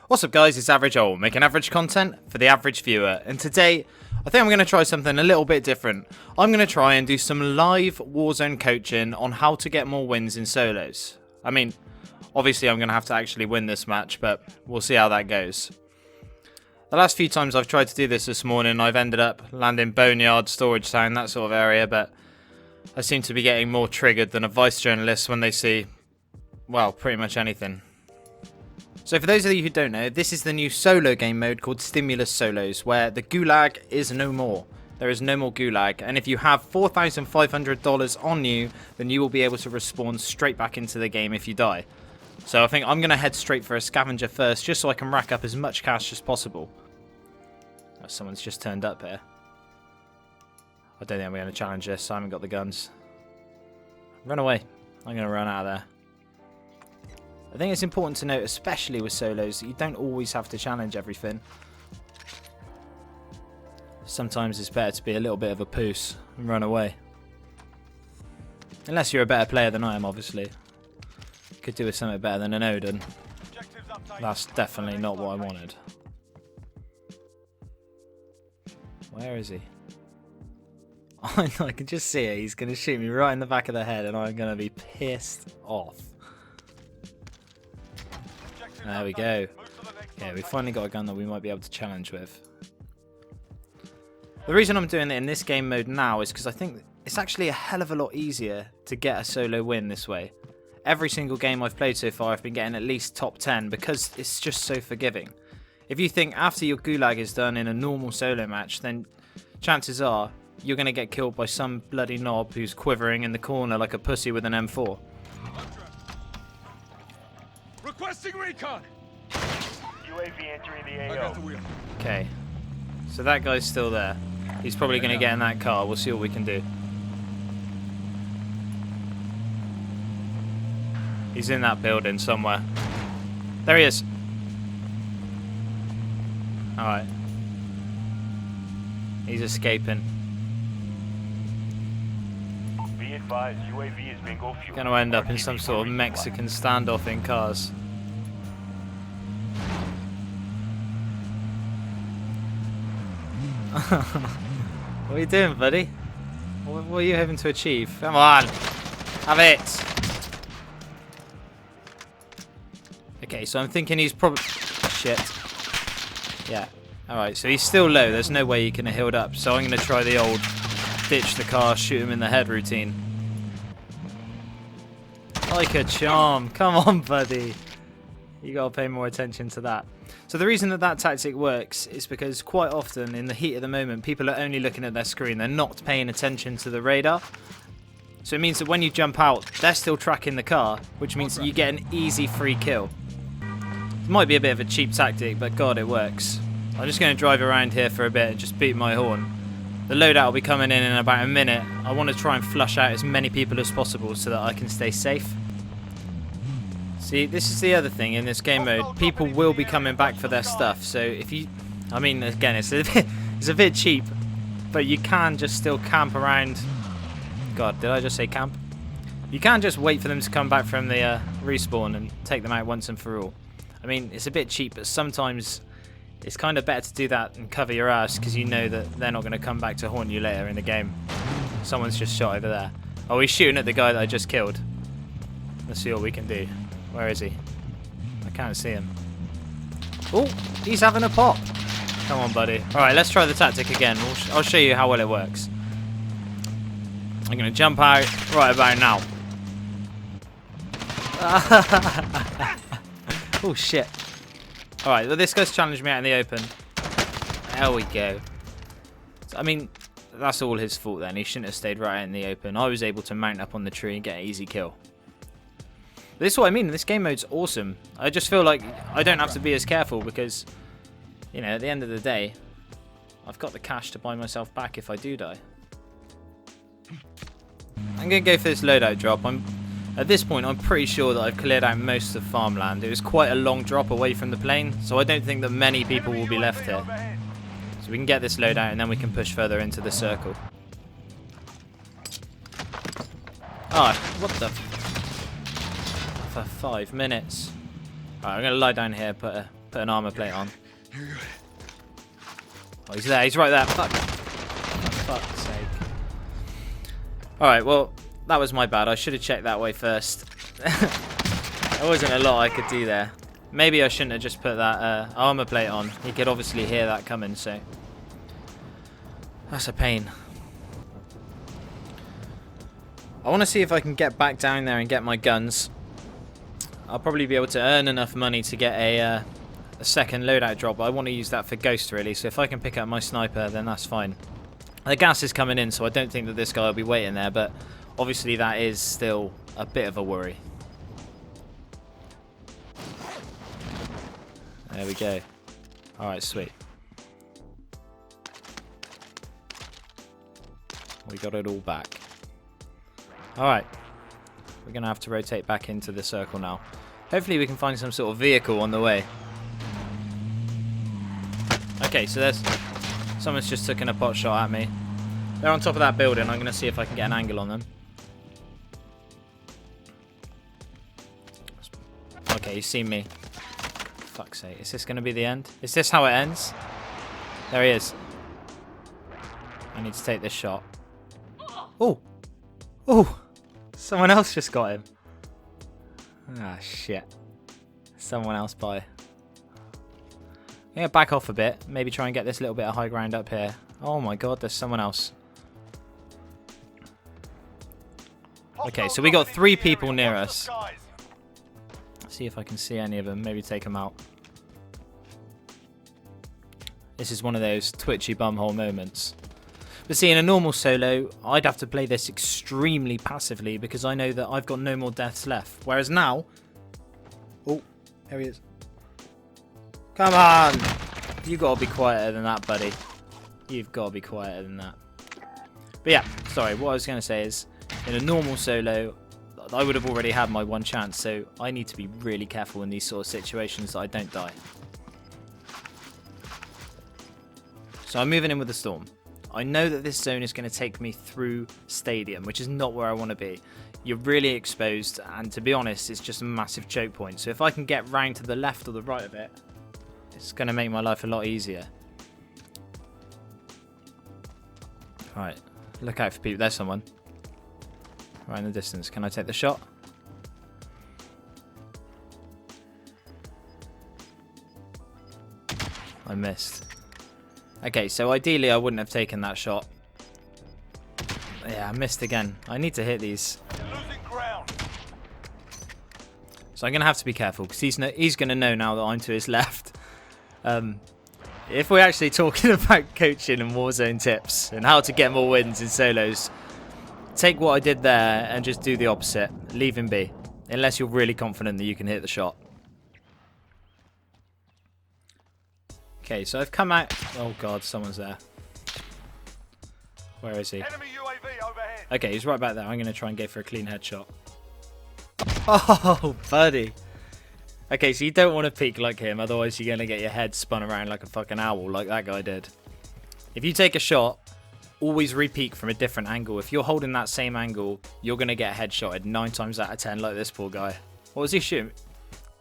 What's up guys, it's Average Owl, making average content for the average viewer, and today I think I'm going to try something a little bit different. I'm going to try and do some live Warzone coaching on how to get more wins in solos. I mean, obviously I'm going to have to actually win this match, but we'll see how that goes. The last few times I've tried to do this morning, I've ended up landing Boneyard, Storage Town, that sort of area, but I seem to be getting more triggered than a vice journalist when they see, well, pretty much anything. So for those of you who don't know, this is the new solo game mode called Stimulus Solos, where the gulag is no more. There is no more gulag, and if you have $4,500 on you, then you will be able to respawn straight back into the game if you die. So I think I'm going to head straight for a scavenger first, just so I can rack up as much cash as possible. Oh, someone's just turned up here. I don't think I'm going to challenge this, I haven't got the guns. Run away. I'm going to run out of there. I think it's important to note, especially with solos, that you don't always have to challenge everything. Sometimes it's better to be a little bit of a poos and run away. Unless you're a better player than I am, obviously. Could do with something better than an Odin. That's definitely not what I wanted. Where is he? I can just see it. He's going to shoot me right in the back of the head and I'm going to be pissed off. There we go. Yeah, we finally got a gun that we might be able to challenge with. The reason I'm doing it in this game mode now is because I think it's actually a hell of a lot easier to get a solo win this way. Every single game I've played so far I've been getting at least top 10 because it's just so forgiving. If you think after your gulag is done in a normal solo match, then chances are you're going to get killed by some bloody knob who's quivering in the corner like a pussy with an M4. Requesting recon. UAV entering the AO. Okay, so that guy's still there. He's probably going to get in that car. We'll see what we can do. He's in that building somewhere. There he is. Alright. He's escaping. Be advised, UAV is bingo fuel. Going to end up in some sort of Mexican standoff in cars. What are you doing, buddy? What are you hoping to achieve? Come on! Have it! Okay, so I'm thinking he's probably... Shit. Yeah. Alright, so he's still low. There's no way he can have healed up. So I'm going to try the old ditch the car, shoot him in the head routine. Like a charm. Come on, buddy. You got to pay more attention to that. So the reason that that tactic works is because quite often in the heat of the moment, people are only looking at their screen. They're not paying attention to the radar. So it means that when you jump out, they're still tracking the car, which means that you get an easy free kill. It might be a bit of a cheap tactic, but God, it works. I'm just going to drive around here for a bit and just beat my horn. The loadout will be coming in about a minute. I want to try and flush out as many people as possible so that I can stay safe. See, this is the other thing in this game mode. People will be coming back for their stuff. So if you... I mean, again, it's a bit cheap. But you can just still camp around... God, did I just say camp? You can just wait for them to come back from the respawn and take them out once and for all. I mean, it's a bit cheap, but sometimes it's kind of better to do that and cover your ass because you know that they're not going to come back to haunt you later in the game. Someone's just shot over there. Oh, he's shooting at the guy that I just killed. Let's see what we can do. Where is he? I can't see him. Oh, he's having a pop. Come on, buddy. Alright, let's try the tactic again. I'll show you how well it works. I'm going to jump out right about now. Oh, shit. Alright, well, this guy's challenged me out in the open. There we go. I mean, that's all his fault then. He shouldn't have stayed right out in the open. I was able to mount up on the tree and get an easy kill. But this is what I mean. This game mode's awesome. I just feel like I don't have to be as careful because, you know, at the end of the day, I've got the cash to buy myself back if I do die. I'm going to go for this loadout drop. At this point, I'm pretty sure that I've cleared out most of farmland. It was quite a long drop away from the plane, so I don't think that many people will be left here. So we can get this loadout and then we can push further into the circle. Ah, what the... For 5 minutes. Alright, I'm going to lie down here, put Put an armor plate on. Oh, he's there. He's right there. Fuck. For fuck's sake. Alright, well, that was my bad. I should have checked that way first. There wasn't a lot I could do there. Maybe I shouldn't have just put that armor plate on. He could obviously hear that coming, so... That's a pain. I want to see if I can get back down there and get my guns. I'll probably be able to earn enough money to get a second loadout drop. But I want to use that for Ghost, really. So if I can pick up my sniper, then that's fine. The gas is coming in, so I don't think that this guy will be waiting there. But obviously that is still a bit of a worry. There we go. Alright, sweet. We got it all back. Alright. We're going to have to rotate back into the circle now. Hopefully we can find some sort of vehicle on the way. Okay, so there's... Someone's just taken a pot shot at me. They're on top of that building. I'm going to see if I can get an angle on them. Okay, he's seen me. Fuck's sake. Is this going to be the end? Is this how it ends? There he is. I need to take this shot. Oh! Oh! Someone else just got him. Ah, shit. Someone else by. I'm going to back off a bit. Maybe try and get this little bit of high ground up here. Oh my god, there's someone else. Okay, so we got 3 people near us. See if I can see any of them. Maybe take them out. This is one of those twitchy bumhole moments. But see, in a normal solo, I'd have to play this extremely passively because I know that I've got no more deaths left. Whereas now... Oh, there he is. Come on! You've got to be quieter than that, buddy. You've got to be quieter than that. But yeah, sorry, what I was going to say is, in a normal solo, I would have already had my one chance, so I need to be really careful in these sort of situations that I don't die. So I'm moving in with the storm. I know that this zone is going to take me through stadium, which is not where I want to be. You're really exposed, and to be honest, it's just a massive choke point. So if I can get round to the left or the right of it, it's going to make my life a lot easier. Right, look out for people. There's someone. Right in the distance. Can I take the shot? I missed. Okay, so ideally I wouldn't have taken that shot. Yeah, I missed again. I need to hit these. Losing ground. So I'm going to have to be careful because he's going to know now that I'm to his left. If we're actually talking about coaching and Warzone tips and how to get more wins in solos, take what I did there and just do the opposite. Leave him be. Unless you're really confident that you can hit the shot. Okay, so I've come out... Oh god, someone's there. Where is he? Enemy UAV overhead. Okay, he's right back there. I'm going to try and go for a clean headshot. Oh, buddy. Okay, so you don't want to peek like him, otherwise you're going to get your head spun around like a fucking owl like that guy did. If you take a shot, always re-peek from a different angle. If you're holding that same angle, you're going to get headshotted 9 times out of 10 like this poor guy. What was he shooting?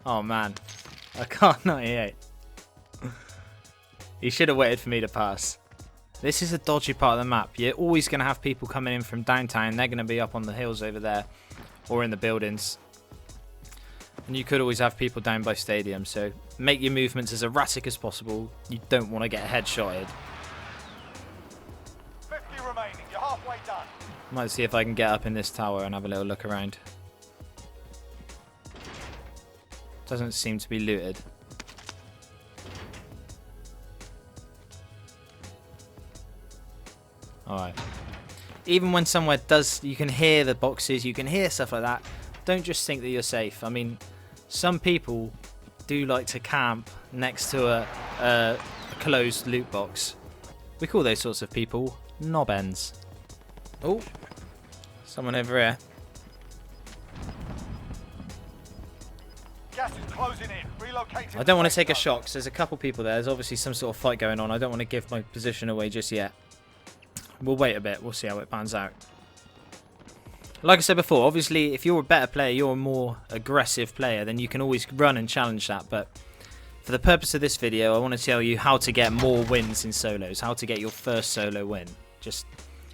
Oh, man. I can't 98. He should have waited for me to pass. This is a dodgy part of the map. You're always going to have people coming in from downtown. They're going to be up on the hills over there or in the buildings. And you could always have people down by stadium. So make your movements as erratic as possible. You don't want to get headshotted. 50 remaining. You're halfway done. Might see if I can get up in this tower and have a little look around. Doesn't seem to be looted. Alright. Even when somewhere does, you can hear the boxes, you can hear stuff like that, don't just think that you're safe. I mean, some people do like to camp next to a closed loot box. We call those sorts of people knob ends. Oh, someone over here. Gas is closing in. Relocating. I don't want to take a shot because there's a couple people there. There's obviously some sort of fight going on. I don't want to give my position away just yet. We'll wait a bit. We'll see how it pans out. Like I said before, obviously, if you're a better player, you're a more aggressive player, then you can always run and challenge that. But For the purpose of this video, I want to tell you how to get more wins in solos, how to get your first solo win. Just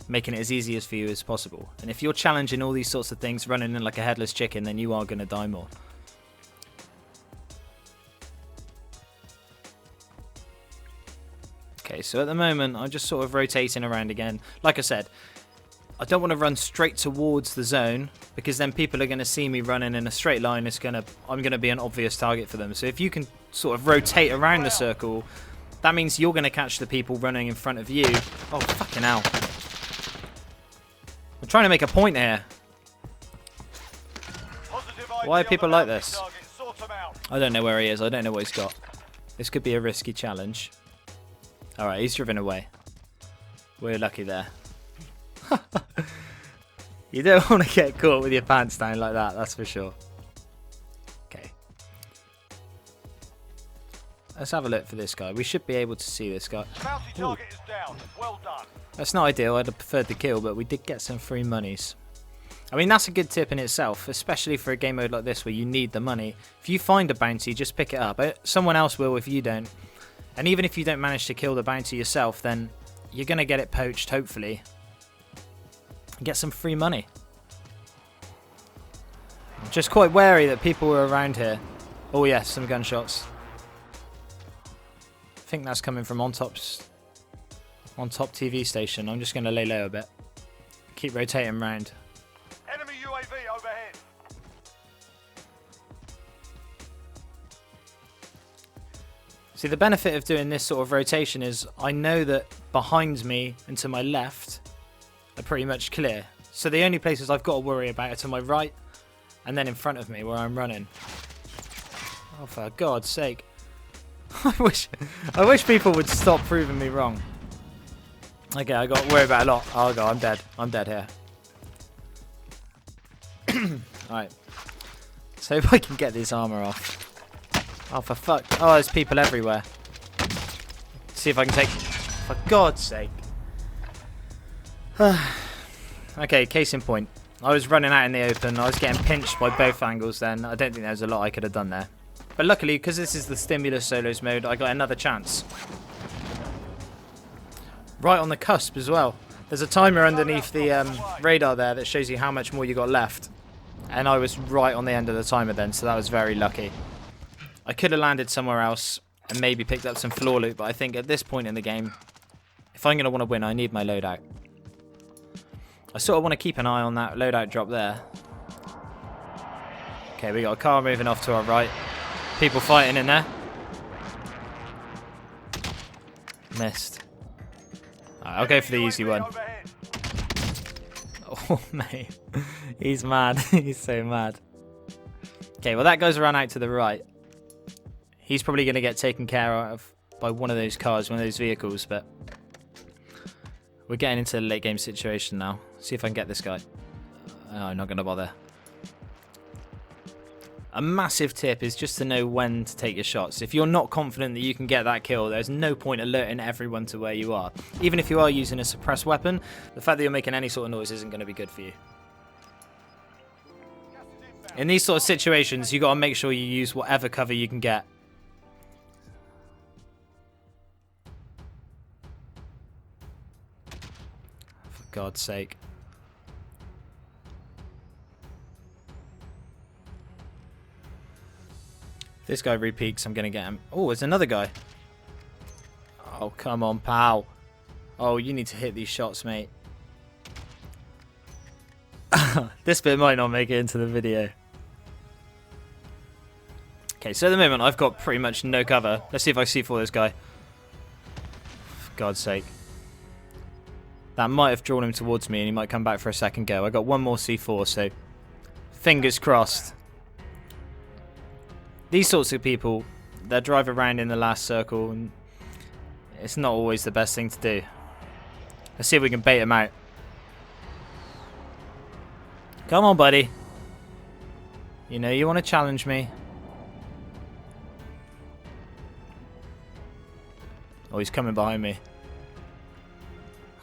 making it as easy as for you as possible. And if you're challenging all these sorts of things, running in like a headless chicken, then you are going to die more. Okay, so at the moment, I'm just sort of rotating around again. Like I said, I don't want to run straight towards the zone because then people are going to see me running in a straight line. I'm going to be an obvious target for them. So if you can sort of rotate around the circle, that means you're going to catch the people running in front of you. Oh, fucking hell. I'm trying to make a point here. Why are people like this? I don't know where he is. I don't know what he's got. This could be a risky challenge. Alright, he's driven away. We're lucky there. You don't want to get caught with your pants down like that, that's for sure. Okay. Let's have a look for this guy. We should be able to see this guy. Target is down. Well done. That's not ideal. I'd have preferred the kill, but we did get some free monies. I mean, that's a good tip in itself, especially for a game mode like this where you need the money. If you find a bounty, just pick it up. Someone else will if you don't. And even if you don't manage to kill the bounty yourself, then you're going to get it poached, hopefully. And get some free money. I'm just quite wary that people were around here. Oh yes, some gunshots. I think that's coming from on top TV station. I'm just going to lay low a bit. Keep rotating around. Enemy UAV overhead. See, the benefit of doing this sort of rotation is I know that behind me and to my left are pretty much clear. So the only places I've got to worry about are to my right and then in front of me where I'm running. Oh, for God's sake. I wish people would stop proving me wrong. Okay, I got to worry about a lot. Oh god, I'm dead. I'm dead here. Alright. So if I can get this armor off. Oh, for fuck. Oh, there's people everywhere. See if I can take... For God's sake. Okay, case in point. I was running out in the open. I was getting pinched by both angles then. I don't think there was a lot I could have done there. But luckily, because this is the Stimulus Solos mode, I got another chance. Right on the cusp as well. There's a timer underneath the radar there that shows you how much more you got left. And I was right on the end of the timer then, so that was very lucky. I could have landed somewhere else and maybe picked up some floor loot, but I think at this point in the game, if I'm going to want to win, I need my loadout. I sort of want to keep an eye on that loadout drop there. Okay, we got a car moving off to our right. People fighting in there. Missed. Right, I'll go for the easy one. Oh, mate. He's mad. He's so mad. Okay, well, that guy's run out to the right. He's probably going to get taken care of by one of those cars, one of those vehicles, but we're getting into the late game situation now. See if I can get this guy. Oh, I'm not going to bother. A massive tip is just to know when to take your shots. If you're not confident that you can get that kill, there's no point alerting everyone to where you are. Even if you are using a suppressed weapon, the fact that you're making any sort of noise isn't going to be good for you. In these sort of situations, you got to make sure you use whatever cover you can get. For God's sake. If this guy repeaks, I'm going to get him. Oh, it's another guy. Oh, come on, pal. Oh, you need to hit these shots, mate. This bit might not make it into the video. Okay, so at the moment, I've got pretty much no cover. Let's see if I C4 this guy. For God's sake. That might have drawn him towards me, and he might come back for a second go. I got one more C4, so fingers crossed. These sorts of people, they drive around in the last circle, and it's not always the best thing to do. Let's see if we can bait him out. Come on, buddy. You know you want to challenge me. Oh, he's coming behind me.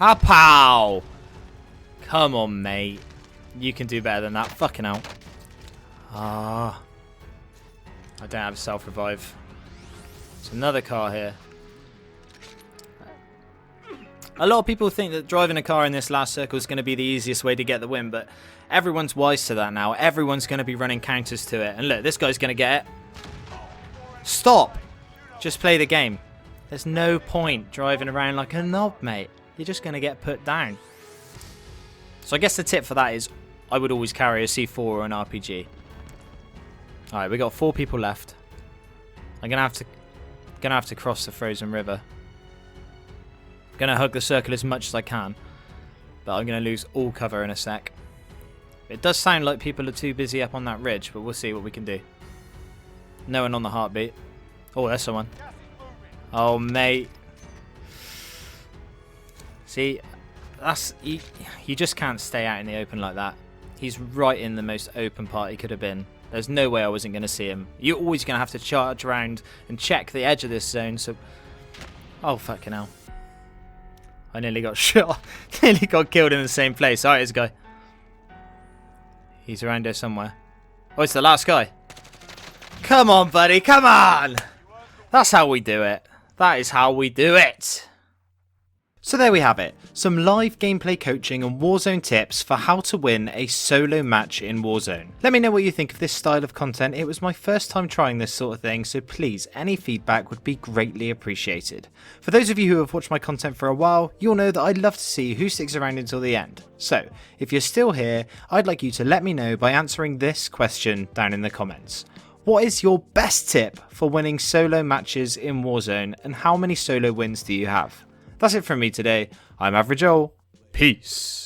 Ah, pow! Come on, mate. You can do better than that. Fucking hell. Ah. I don't have self-revive. There's another car here. A lot of people think that driving a car in this last circle is going to be the easiest way to get the win, but everyone's wise to that now. Everyone's going to be running counters to it. And look, this guy's going to get it. Stop! Just play the game. There's no point driving around like a knob, mate. You're just going to get put down. So I guess the tip for that is I would always carry a C4 or an RPG. Alright, we got 4 people left. I'm going to have to cross the frozen river. Gonna hug the circle as much as I can, but I'm gonna lose all cover in a sec. It does sound like people are too busy up on that ridge, but we'll see what we can do. No one on the heartbeat. Oh, there's someone. Oh, mate. See, that's you just can't stay out in the open like that. He's right in the most open part he could have been. There's no way I wasn't gonna see him. You're always gonna have to charge around and check the edge of this zone. So, oh fucking hell. I nearly got shot. Nearly got killed in the same place. Alright, this guy. He's around here somewhere. Oh, it's the last guy. Come on, buddy. Come on. That's how we do it. That is how we do it. So there we have it. Some live gameplay coaching and Warzone tips for how to win a solo match in Warzone. Let me know what you think of this style of content. It was my first time trying this sort of thing, so please, any feedback would be greatly appreciated. For those of you who have watched my content for a while, you'll know that I'd love to see who sticks around until the end. So, if you're still here, I'd like you to let me know by answering this question down in the comments. What is your best tip for winning solo matches in Warzone, and how many solo wins do you have? That's it from me today. I'm Average Joel. Peace.